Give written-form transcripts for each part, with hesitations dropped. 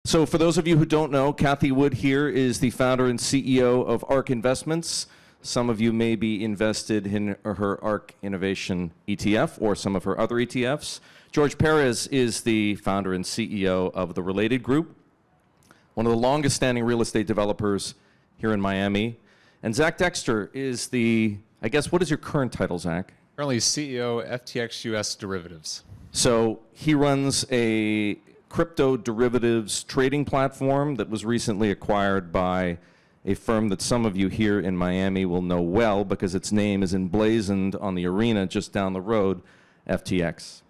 So for those of you who don't know, Kathy Wood here is the founder and CEO of ARK Investments. Some of you may be invested in her ARK Innovation ETF or some of her other ETFs. George Perez is the founder and CEO of the Related Group, one of the longest standing real estate developers here in Miami. And Zach Dexter is the, I guess, what is your current title, Zach? Currently CEO, FTX US Derivatives. So he runs a crypto derivatives trading platform that was recently acquired by a firm that some of you here in Miami will know well because its name is emblazoned on the arena just down the road, FTX.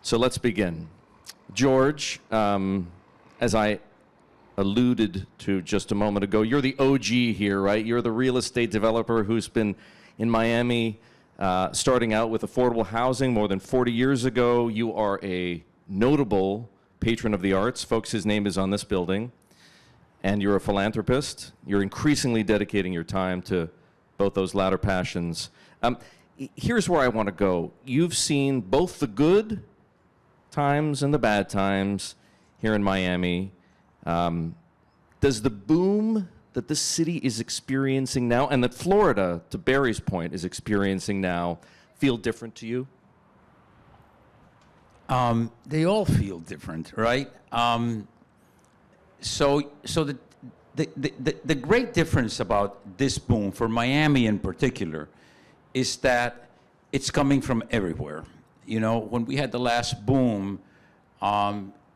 So let's begin. George, as I alluded to just a moment ago, you're the OG here, right? You're the real estate developer who's been in Miami starting out with affordable housing more than 40 years ago. You are a notable patron of the arts. Folks, his name is on this building. And you're a philanthropist. You're increasingly dedicating your time to both those latter passions. Here's where I want to go. You've seen both the good times and the bad times here in Miami. Does the boom that this city is experiencing now, and that Florida, to Barry's point, is experiencing now, feel different to you? They all feel different, right? So the great difference about this boom, for Miami in particular, is that it's coming from everywhere. You know, when we had the last boom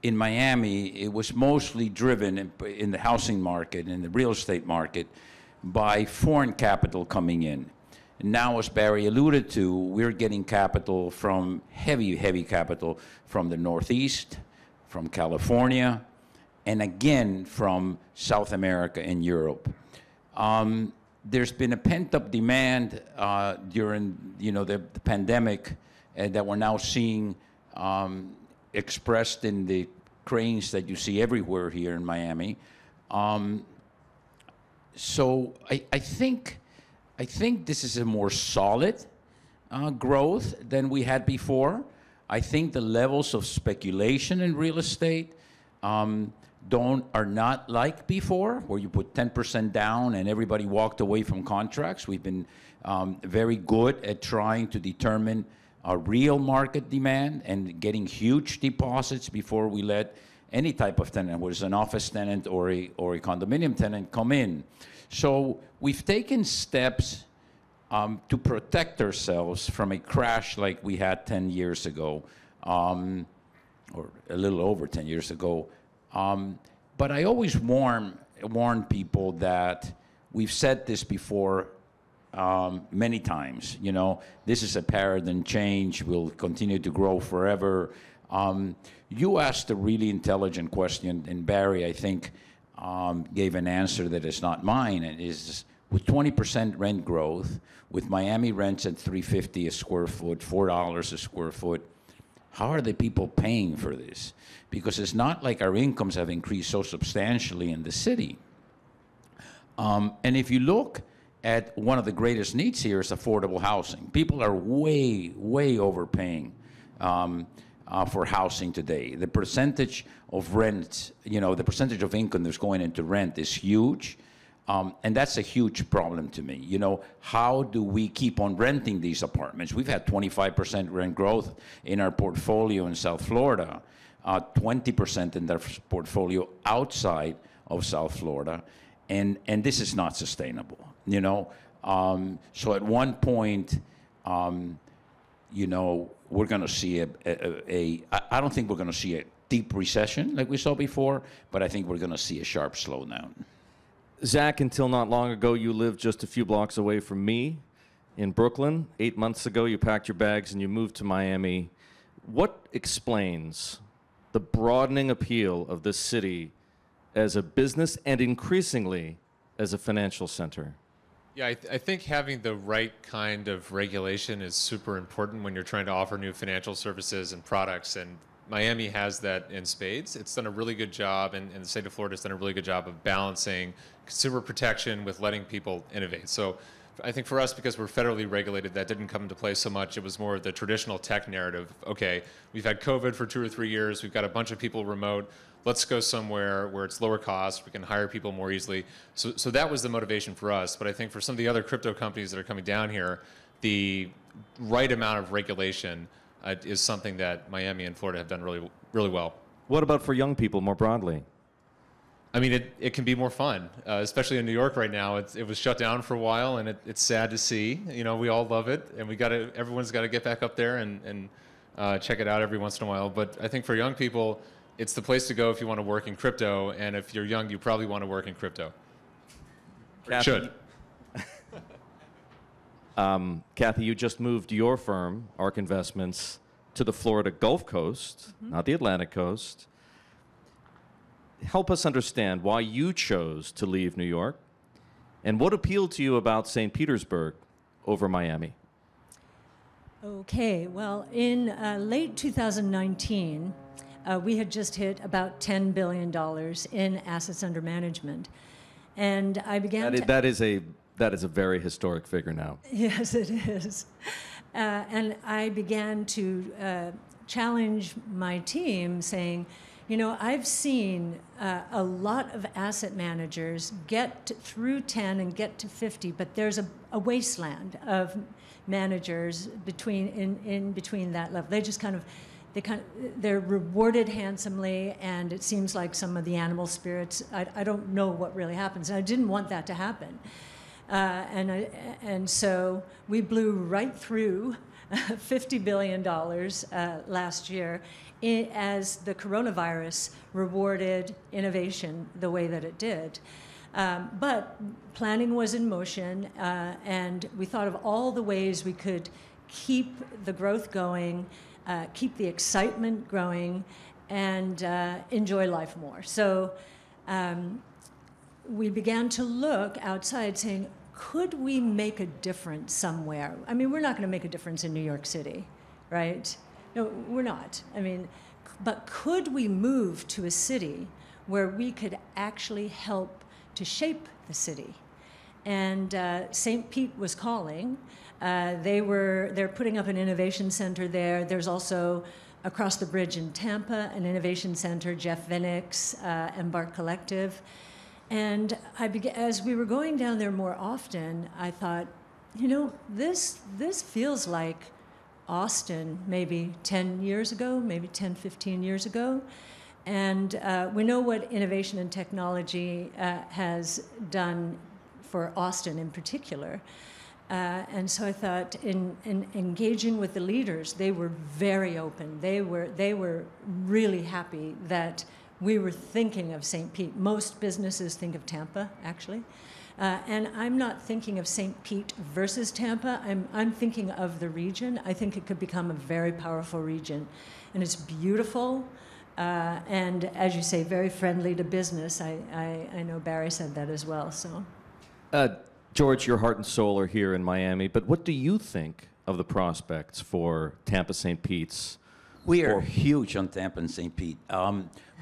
in Miami, it was mostly driven in the housing market, in the real estate market, by foreign capital coming in. Now, as Barry alluded to, we're getting capital from heavy capital from the Northeast, from California, and again from South America and Europe. There's been a pent-up demand during, the pandemic that we're now seeing expressed in the cranes that you see everywhere here in Miami. So I think this is a more solid growth than we had before. I think the levels of speculation in real estate are not like before, where you put 10% down and everybody walked away from contracts. We've been very good at trying to determine a real market demand and getting huge deposits before we let any type of tenant, whether it's an office tenant or a condominium tenant, come in. So we've taken steps to protect ourselves from a crash like we had 10 years ago, or a little over 10 years ago. But I always warn people that we've said this before many times. This is a paradigm change. We'll continue to grow forever. You asked a really intelligent question, and Barry, I think, gave an answer that is not mine. It is, with 20% rent growth, with Miami rents at $3.50 a square foot, $4 a square foot, how are the people paying for this? Because it's not like our incomes have increased so substantially in the city. And if you look at one of the greatest needs here is affordable housing. People are way overpaying for housing today. The percentage of rent, the percentage of income that's going into rent is huge. And that's a huge problem to me. How do we keep on renting these apartments? We've had 25% rent growth in our portfolio in South Florida, 20% in their portfolio outside of South Florida. And this is not sustainable, So at one point, we're going to see I don't think we're going to see a deep recession like we saw before, but I think we're going to see a sharp slowdown. Zach, until not long ago, you lived just a few blocks away from me in Brooklyn. 8 months ago, you packed your bags and you moved to Miami. What explains the broadening appeal of this city as a business and increasingly as a financial center? Yeah, I think having the right kind of regulation is super important when you're trying to offer new financial services and products. And Miami has that in spades. It's done a really good job, and the state of Florida has done a really good job of balancing consumer protection with letting people innovate. So I think for us, because we're federally regulated, that didn't come into play so much. It was more the traditional tech narrative. Okay, we've had COVID for 2 or 3 years. We've got a bunch of people remote. Let's go somewhere where it's lower cost. We can hire people more easily. So that was the motivation for us. But I think for some of the other crypto companies that are coming down here, the right amount of regulation is something that Miami and Florida have done really, really well. What about for young people more broadly? I mean, it can be more fun, especially in New York right now. It was shut down for a while, and it's sad to see. You know, we all love it, and everyone's got to get back up there and check it out every once in a while. But I think for young people, it's the place to go if you want to work in crypto, and if you're young, you probably want to work in crypto. Kathy, Should. Kathy, you just moved your firm, ARK Investments, to the Florida Gulf Coast, not the Atlantic Coast. Help us understand why you chose to leave New York and what appealed to you about St. Petersburg over Miami. Okay, well, in late 2019, we had just hit about $10 billion in assets under management. And I began That is a very historic figure now. Yes, it is. And I began to challenge my team saying, you know, I've seen a lot of asset managers get through 10 and get to 50, but there's a wasteland of managers in between that level. They're rewarded handsomely, and it seems like some of the animal spirits. I don't know what really happens, and I didn't want that to happen. And so we blew right through $50 billion last year as the coronavirus rewarded innovation the way that it did. But planning was in motion, and we thought of all the ways we could keep the growth going, keep the excitement growing, and enjoy life more. So we began to look outside saying, could we make a difference somewhere? I mean, we're not going to make a difference in New York City, right? No, we're not. I mean, but could we move to a city where we could actually help to shape the city? And St. Pete was calling. They're putting up an innovation center there. There's also across the bridge in Tampa an innovation center, Jeff Vinnick's Embark Collective. And as we were going down there more often, I thought, you know, this feels like Austin maybe 10 years ago, maybe 10, 15 years ago. And we know what innovation and technology has done for Austin in particular. And so I thought in engaging with the leaders, they were very open. They were really happy that we were thinking of St. Pete. Most businesses think of Tampa, actually. And I'm not thinking of St. Pete versus Tampa. I'm thinking of the region. I think it could become a very powerful region. And it's beautiful. And as you say, very friendly to business. I know Barry said that as well. So, George, your heart and soul are here in Miami, but what do you think of the prospects for Tampa St. Pete's? We are huge on Tampa and St. Pete.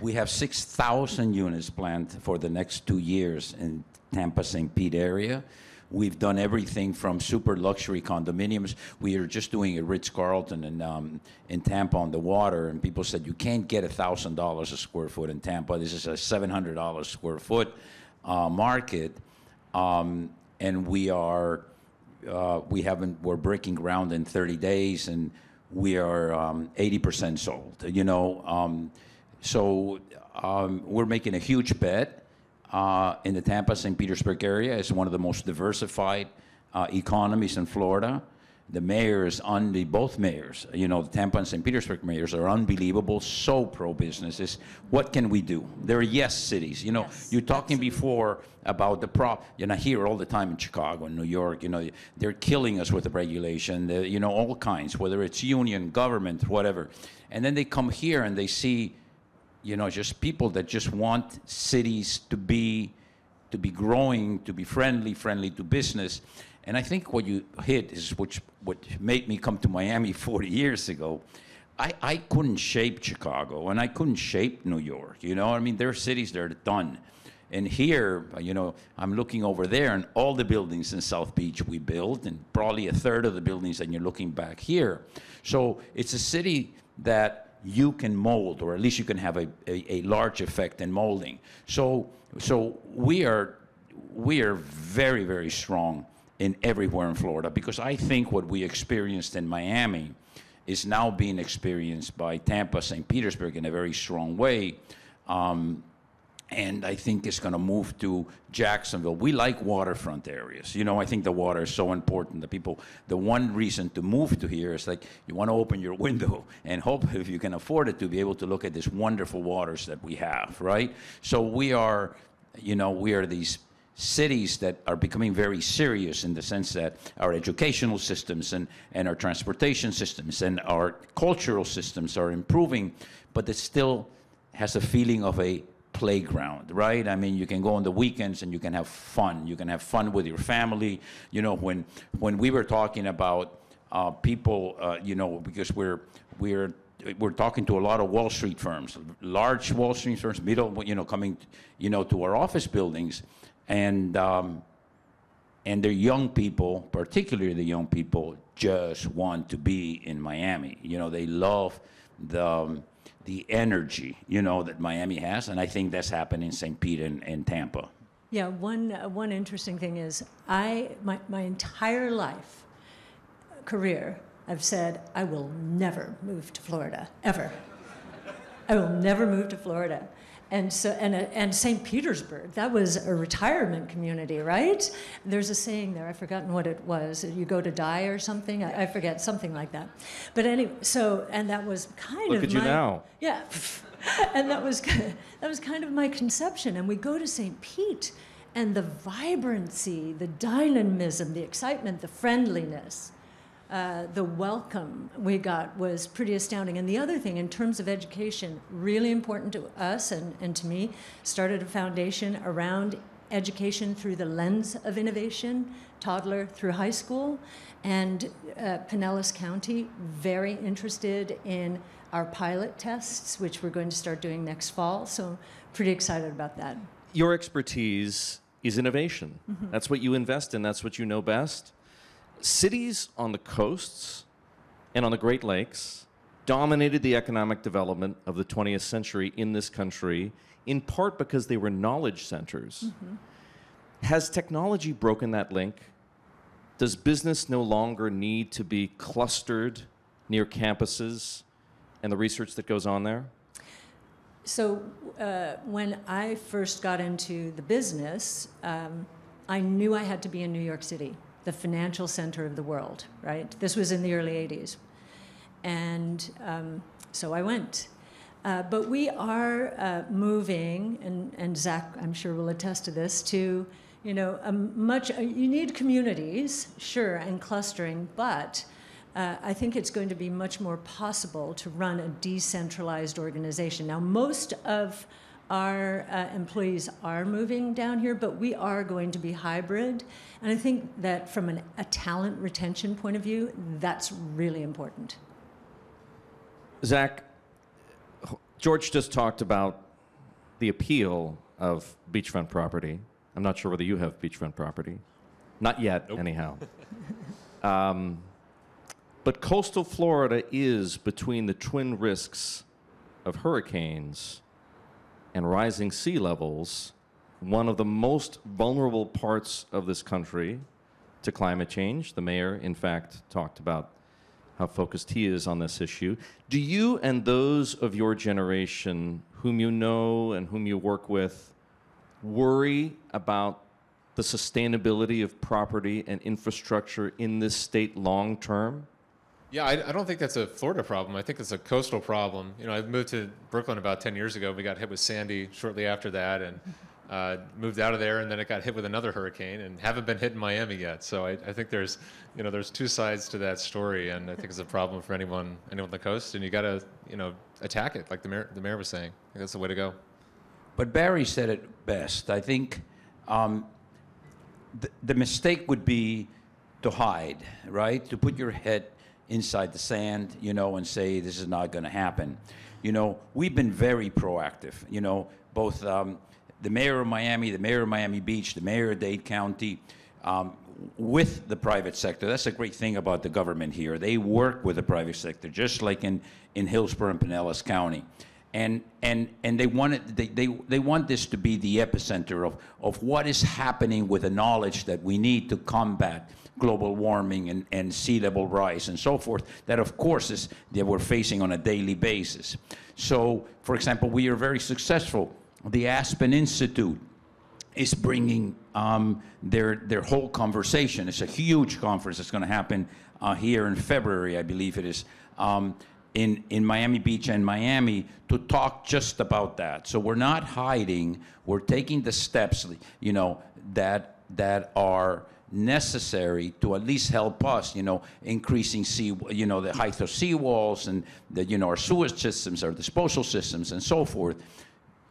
We have 6,000 units planned for the next 2 years in Tampa St. Pete area. We've done everything from super luxury condominiums. We are just doing a Ritz-Carlton in Tampa on the water, and people said you can't get $1,000 a square foot in Tampa. This is a $700 square foot market, and we're breaking ground in 30 days, and we are 80% sold. You know, we're making a huge bet. In the Tampa, St. Petersburg area. It's one of the most diversified economies in Florida. The mayors, both mayors, you know, the Tampa and St. Petersburg mayors are unbelievable, so pro-businesses. What can we do? They're yes cities. You know, Yes, you're talking absolutely. before about you know, here all the time in Chicago and New York, you know, they're killing us with the regulation, you know, all kinds, whether it's union, government, whatever. And then they come here and they see, you know, just people that just want cities to be growing, to be friendly to business. And I think what you hit is what made me come to Miami 40 years ago. I couldn't shape Chicago, and I couldn't shape New York. You know, I mean, there are cities that are done. And here, I'm looking over there, and all the buildings in South Beach we built, and probably a third of the buildings, and you're looking back here. So it's a city that you can mold, or at least you can have a large effect in molding. So we are very, very strong in everywhere in Florida, because I think what we experienced in Miami is now being experienced by Tampa, St. Petersburg in a very strong way. And I think it's going to move to Jacksonville. We like waterfront areas. I think the water is so important. The one reason to move to here is like you want to open your window and hope, if you can afford it, to be able to look at these wonderful waters that we have, right? So we are these cities that are becoming very serious in the sense that our educational systems and our transportation systems and our cultural systems are improving, but it still has a feeling of a playground, right? I mean, you can go on the weekends and you can have fun. You can have fun with your family. When we were talking about people, because we're talking to a lot of Wall Street firms, large Wall Street firms, coming, to our office buildings, and their young people, particularly the young people, just want to be in Miami. They love the energy, that Miami has, and I think that's happened in St. Pete and Tampa. Yeah, one interesting thing is my entire career, I've said I will never move to Florida, ever. I will never move to Florida. And so, and St. Petersburg, that was a retirement community, right? There's a saying there, I've forgotten what it was. You go to die or something? I forget, something like that. But anyway, and that was kind of Look at you now. Yeah, and that was kind of my conception. And we go to St. Pete, and the vibrancy, the dynamism, the excitement, the friendliness, the welcome we got was pretty astounding. And the other thing, in terms of education, really important to us and to me, started a foundation around education through the lens of innovation, toddler through high school. And Pinellas County, very interested in our pilot tests, which we're going to start doing next fall. So pretty excited about that. Your expertise is innovation. Mm-hmm. That's what you invest in. That's what you know best. Cities on the coasts and on the Great Lakes dominated the economic development of the 20th century in this country, in part because they were knowledge centers. Mm-hmm. Has technology broken that link? Does business no longer need to be clustered near campuses and the research that goes on there? So when I first got into the business, I knew I had to be in New York City, the financial center of the world, right? This was in the early 80s. And so I went. But we are moving, and Zach, I'm sure, will attest to this, to, you need communities, sure, and clustering, but I think it's going to be much more possible to run a decentralized organization. Now, most of our employees are moving down here, but we are going to be hybrid. And I think that from a talent retention point of view, that's really important. Zach, George just talked about the appeal of beachfront property. I'm not sure whether you have beachfront property. Not yet, nope. Anyhow. But coastal Florida is, between the twin risks of hurricanes and rising sea levels, one of the most vulnerable parts of this country to climate change. The mayor, in fact, talked about how focused he is on this issue. Do you and those of your generation whom you know and whom you work with worry about the sustainability of property and infrastructure in this state long term? Yeah, I don't think that's a Florida problem. I think it's a coastal problem. I moved to Brooklyn about 10 years ago. We got hit with Sandy shortly after that, and moved out of there, and then it got hit with another hurricane, and haven't been hit in Miami yet. So I think there's two sides to that story, and I think it's a problem for anyone on the coast, and you got to attack it, like the mayor was saying. I think that's the way to go. But Barry said it best. I think the mistake would be to hide, right? To put your head inside the sand, and say this is not going to happen. We've been very proactive. Both the mayor of Miami, the mayor of Miami Beach, the mayor of Dade County, with the private sector. That's a great thing about the government here. They work with the private sector, just like in Hillsborough and Pinellas County. And they want this to be the epicenter of what is happening with the knowledge that we need to combat global warming and sea level rise and so forth, that of course is that we're facing on a daily basis. So, for example, we are very successful. The Aspen Institute is bringing their whole conversation. It's a huge conference. It's going to happen here in February, I believe it is, in Miami Beach and Miami, to talk just about that. So we're not hiding. We're taking the steps, you know, that are necessary to at least help us, you know, increasing the height of seawalls and our sewage systems, our disposal systems, and so forth.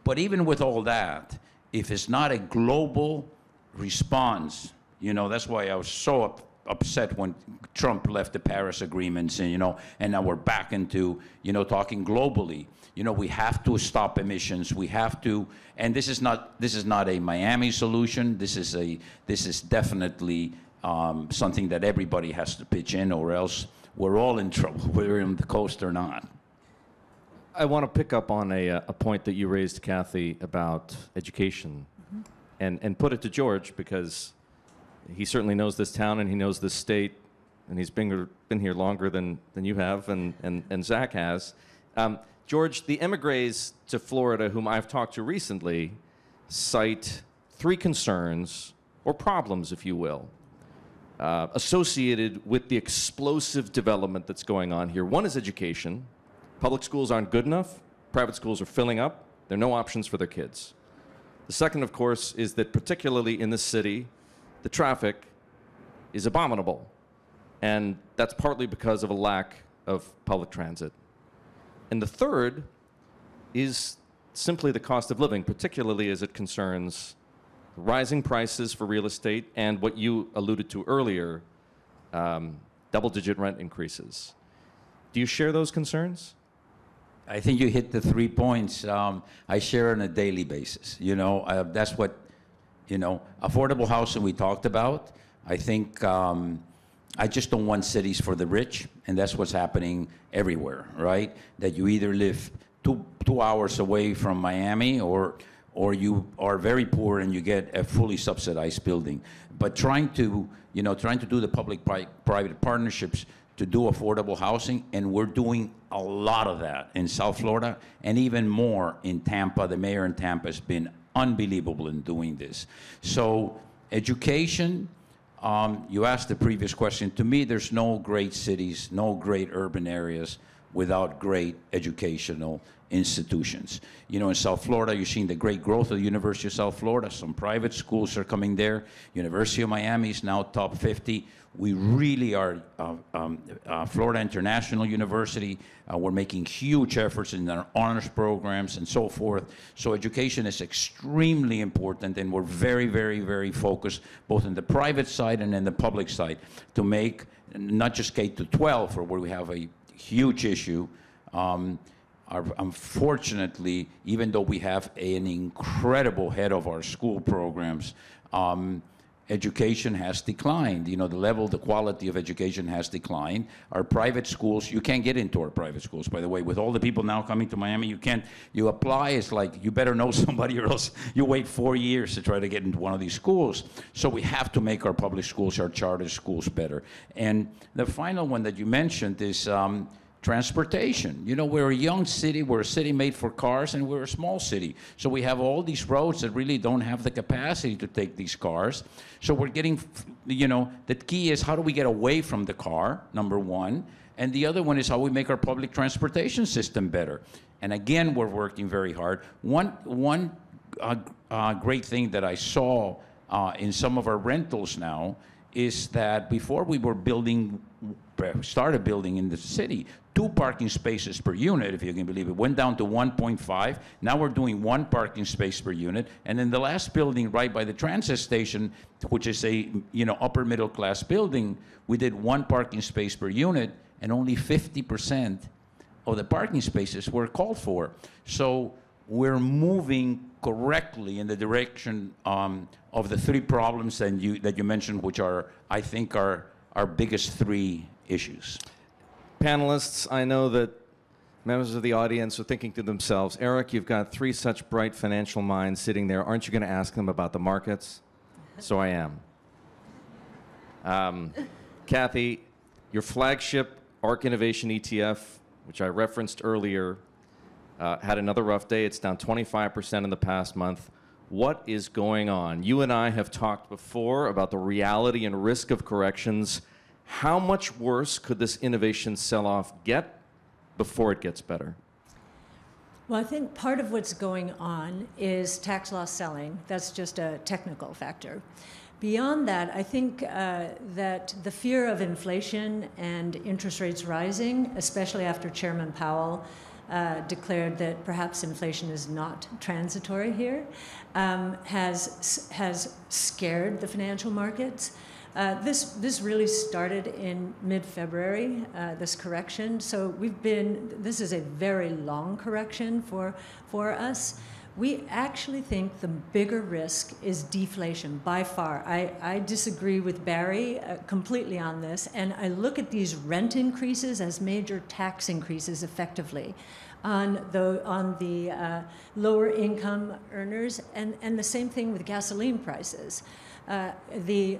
But even with all that, if it's not a global response, you know, that's why I was so upset when Trump left the Paris agreements, and now we're back into, talking globally. We have to stop emissions. We have to, and this is not a Miami solution. This is definitely something that everybody has to pitch in, or else we're all in trouble, whether we're on the coast or not. I want to pick up on a point that you raised, Kathy, about education, and put it to George, because he certainly knows this town and he knows this state, and he's been here longer than you have, and Zach has. George, the emigres to Florida whom I've talked to recently cite three concerns, or problems, if you will, associated with the explosive development that's going on here. One is education. Public schools aren't good enough. Private schools are filling up. There are no options for their kids. The second, of course, is that particularly in this city, the traffic is abominable. And that's partly because of a lack of public transit. And the third is simply the cost of living, particularly as it concerns rising prices for real estate and what you alluded to earlier, double-digit rent increases. Do you share those concerns? I think you hit the 3 points I share on a daily basis. That's what, affordable housing we talked about. I think I just don't want cities for the rich, and that's what's happening everywhere, right? That you either live two hours away from Miami, or you are very poor and you get a fully subsidized building. But trying to do the public-private partnerships to do affordable housing, and we're doing a lot of that in South Florida, and even more in Tampa. The mayor in Tampa has been unbelievable in doing this. So education, you asked the previous question. To me, there's no great cities, no great urban areas without great educational institutions. In South Florida, you're seeing the great growth of the University of South Florida. Some private schools are coming there. University of Miami is now top 50. We really are, Florida International University, we're making huge efforts in our honors programs and so forth. So education is extremely important, and we're very, very, very focused both in the private side and in the public side to make not just K-12, where we have a huge issue. Unfortunately, even though we have an incredible head of our school programs, education has declined. The quality of education has declined. Our private schools, you can't get into our private schools, by the way. With all the people now coming to Miami, you apply, it's like you better know somebody, or else you wait 4 years to try to get into one of these schools. So we have to make our public schools, our charter schools better. And the final one that you mentioned is transportation. We're a young city, we're a city made for cars, and we're a small city. So we have all these roads that really don't have the capacity to take these cars. So we're getting, the key is how do we get away from the car, number one, and the other one is how we make our public transportation system better. And again, we're working very hard. One great thing that I saw in some of our rentals now is that before we were started building in the city, 2 parking spaces per unit, if you can believe it, went down to 1.5. Now we're doing 1 parking space per unit. And in the last building right by the transit station, which is a upper middle class building, we did 1 parking space per unit, and only 50% of the parking spaces were called for. So we're moving correctly in the direction of the three problems that you mentioned, which are, I think, are our biggest three issues. Panelists, I know that members of the audience are thinking to themselves, Eric, you've got three such bright financial minds sitting there. Aren't you going to ask them about the markets? So I am. Kathy, your flagship ARK Innovation ETF, which I referenced earlier, had another rough day. It's down 25% in the past month. What is going on? You and I have talked before about the reality and risk of corrections. How much worse could this innovation sell-off get before it gets better? Well, I think part of what's going on is tax loss selling. That's just a technical factor. Beyond that, I think that the fear of inflation and interest rates rising, especially after Chairman Powell declared that perhaps inflation is not transitory here, has scared the financial markets. This really started in mid-February, this correction. So this is a very long correction for us. We actually think the bigger risk is deflation by far. I disagree with Barry completely on this, and I look at these rent increases as major tax increases effectively on the lower income earners, and the same thing with gasoline prices. The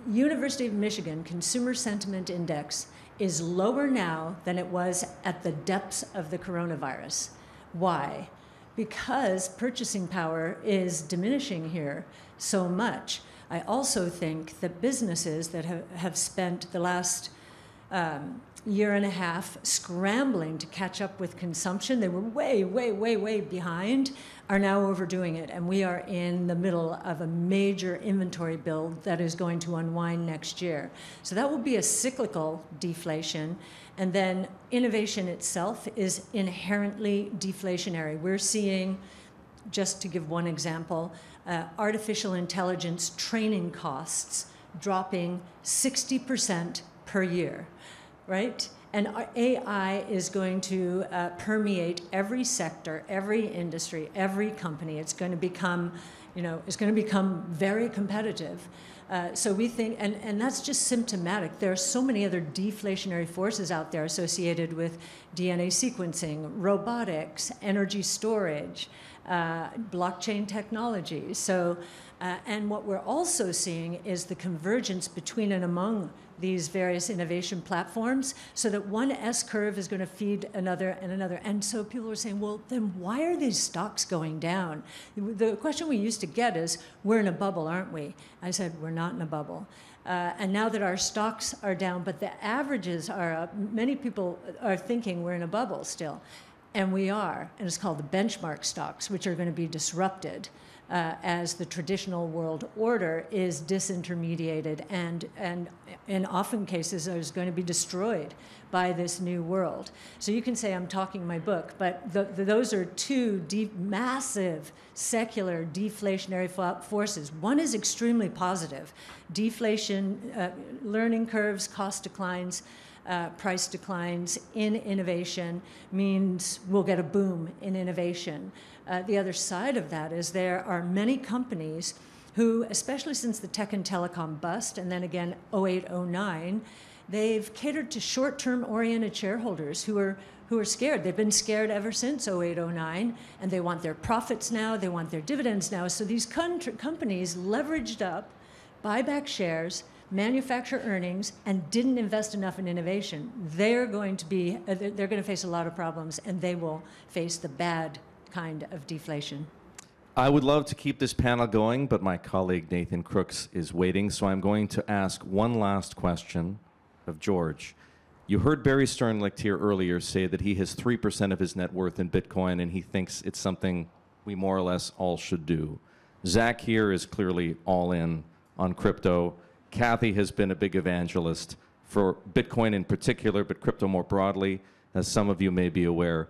University of Michigan Consumer Sentiment Index is lower now than it was at the depths of the coronavirus. Why? Because purchasing power is diminishing here so much. I also think that businesses that have spent the last year and a half scrambling to catch up with consumption, they were way behind, are now overdoing it. And we are in the middle of a major inventory build that is going to unwind next year. So that will be a cyclical deflation. And then innovation itself is inherently deflationary. We're seeing, just to give one example, artificial intelligence training costs dropping 60% per year, right? And AI is going to permeate every sector, every industry, every company. It's going to become, very competitive. So we think, and that's just symptomatic. There are so many other deflationary forces out there associated with DNA sequencing, robotics, energy storage, blockchain technology. So, and what we're also seeing is the convergence between and among these various innovation platforms, so that one S-curve is going to feed another and another. And so people are saying, well, then why are these stocks going down? The question we used to get is, we're in a bubble, aren't we? I said, we're not in a bubble. And now that our stocks are down, but the averages are up, many people are thinking we're in a bubble still. And we are. And it's called the benchmark stocks, which are going to be disrupted as the traditional world order is disintermediated and in often cases is going to be destroyed by this new world. So you can say I'm talking my book, but those are two massive secular deflationary forces. One is extremely positive. Deflation, learning curves, cost declines, price declines in innovation means we'll get a boom in innovation. The other side of that is there are many companies who, especially since the tech and telecom bust, and then again 08, 09, they've catered to short-term oriented shareholders who are scared. They've been scared ever since 08, 09, and they want their profits now, they want their dividends now. So these companies leveraged up, buy back shares, manufacture earnings, and didn't invest enough in innovation. They're going to face a lot of problems, and they will face the bad kind of deflation. I would love to keep this panel going, but my colleague Nathan Crooks is waiting, so I'm going to ask one last question of George. You heard Barry Sternlicht here earlier say that he has 3% of his net worth in Bitcoin, and he thinks it's something we more or less all should do. Zach here is clearly all in on crypto. Kathy has been a big evangelist for Bitcoin in particular, but crypto more broadly, as some of you may be aware.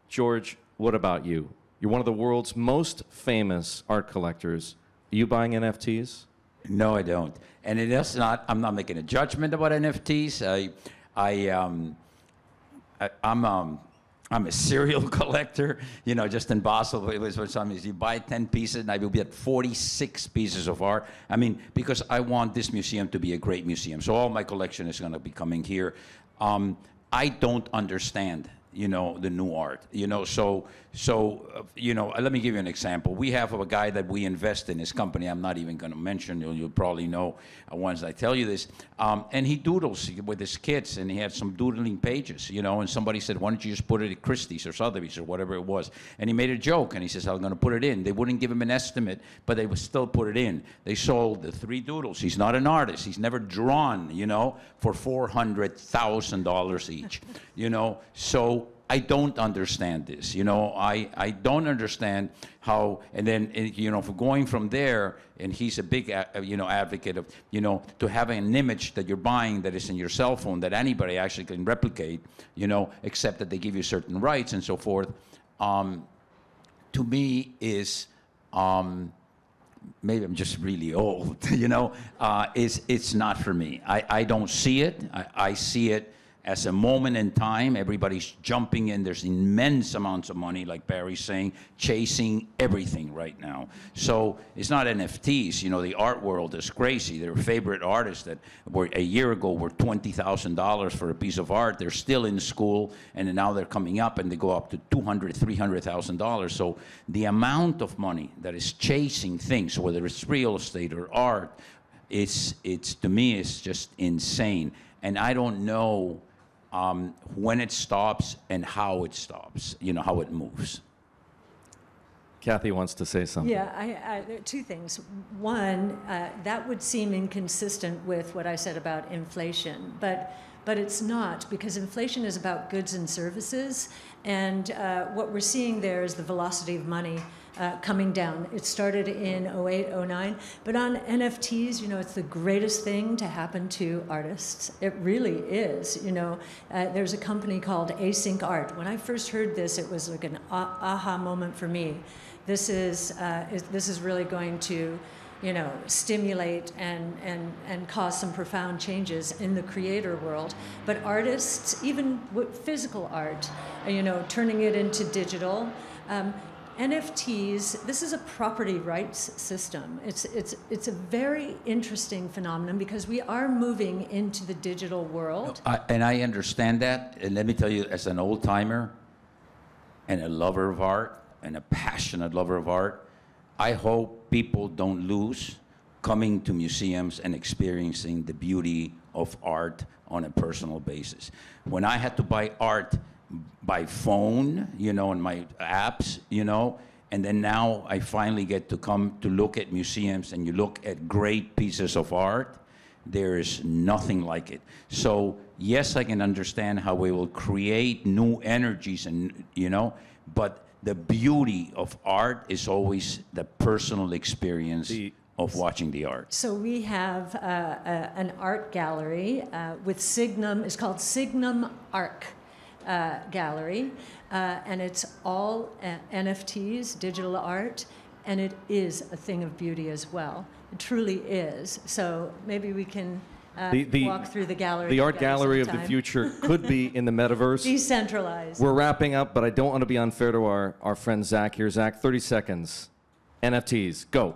George, what about you? You're one of the world's most famous art collectors. Are you buying NFTs? No, I don't. And it is not, I'm not making a judgment about NFTs. I'm I'm a serial collector, you know, just in Basel, it was something, you buy 10 pieces and I will be at 46 pieces of art. I mean, because I want this museum to be a great museum. So all my collection is going to be coming here. I don't understand, you know, the new art, you know, you know, let me give you an example. We have a guy that we invest in his company. I'm not even going to mention, you'll probably know once I tell you this. And he doodles with his kids, and he had some doodling pages, you know, and somebody said, why don't you just put it at Christie's or Sotheby's or whatever it was? And he made a joke, and he says, I'm going to put it in. They wouldn't give him an estimate, but they would still put it in. They sold the 3 doodles. He's not an artist. He's never drawn, you know, for $400,000 each, you know. So I don't understand this, you know. I don't understand how, and then, you know, for going from there, and he's a big, you know, advocate of, you know, to having an image that you're buying that is in your cell phone that anybody actually can replicate, you know, except that they give you certain rights and so forth, to me is, maybe I'm just really old, you know, it's not for me. I don't see it. I see it as a moment in time. Everybody's jumping in. There's immense amounts of money, like Barry's saying, chasing everything right now. So it's not NFTs. You know, the art world is crazy. Their favorite artists that were a year ago were $20,000 for a piece of art. They're still in school, and now they're coming up, and they go up to $200,000, $300,000. So the amount of money that is chasing things, whether it's real estate or art, it's to me, it's just insane. And I don't know when it stops and how it stops, you know, how it moves. Kathy wants to say something. Yeah, there are 2 things. One, that would seem inconsistent with what I said about inflation, but it's not, because inflation is about goods and services, and what we're seeing there is the velocity of money coming down. It started in 08, 09, but on NFTs, you know, it's the greatest thing to happen to artists. It really is, you know. There's a company called Async Art. When I first heard this, it was like an aha moment for me. This is really going to, you know, stimulate and cause some profound changes in the creator world. But artists, even with physical art, you know, turning it into digital, NFTs, this is a property rights system. It's a very interesting phenomenon because we are moving into the digital world. And I understand that. And let me tell you, as an old timer and a lover of art and a passionate lover of art, I hope people don't lose coming to museums and experiencing the beauty of art on a personal basis. When I had to buy art by phone, you know, and my apps, you know, and then now I finally get to come to look at museums, and you look at great pieces of art, there is nothing like it. So yes, I can understand how we will create new energies, and, you know, but the beauty of art is always the personal experience of watching the art. So we have an art gallery with Signum. It's called Signum Arc Gallery, and it's all NFTs, digital art, and it is a thing of beauty as well. It truly is. So maybe we can walk through the gallery. The art gallery of the future could be in the metaverse. Decentralized. We're wrapping up, but I don't want to be unfair to our friend Zach here. Zach, 30 seconds. NFTs, go.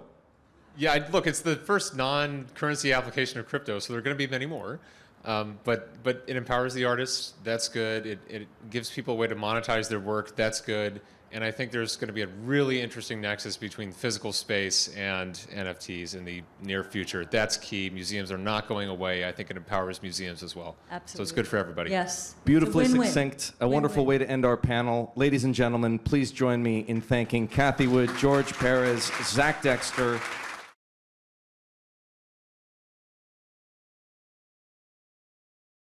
Yeah, look, it's the first non-currency application of crypto, so there are going to be many more. But it empowers the artists. That's good. It gives people a way to monetize their work. That's good. And I think there's going to be a really interesting nexus between physical space and NFTs in the near future. That's key. Museums are not going away. I think it empowers museums as well. Absolutely. So it's good for everybody. Yes. Beautifully It's a win-win. succinct. A wonderful way to end our panel. Ladies and gentlemen, please join me in thanking Kathy Wood, George Perez, Zach Dexter,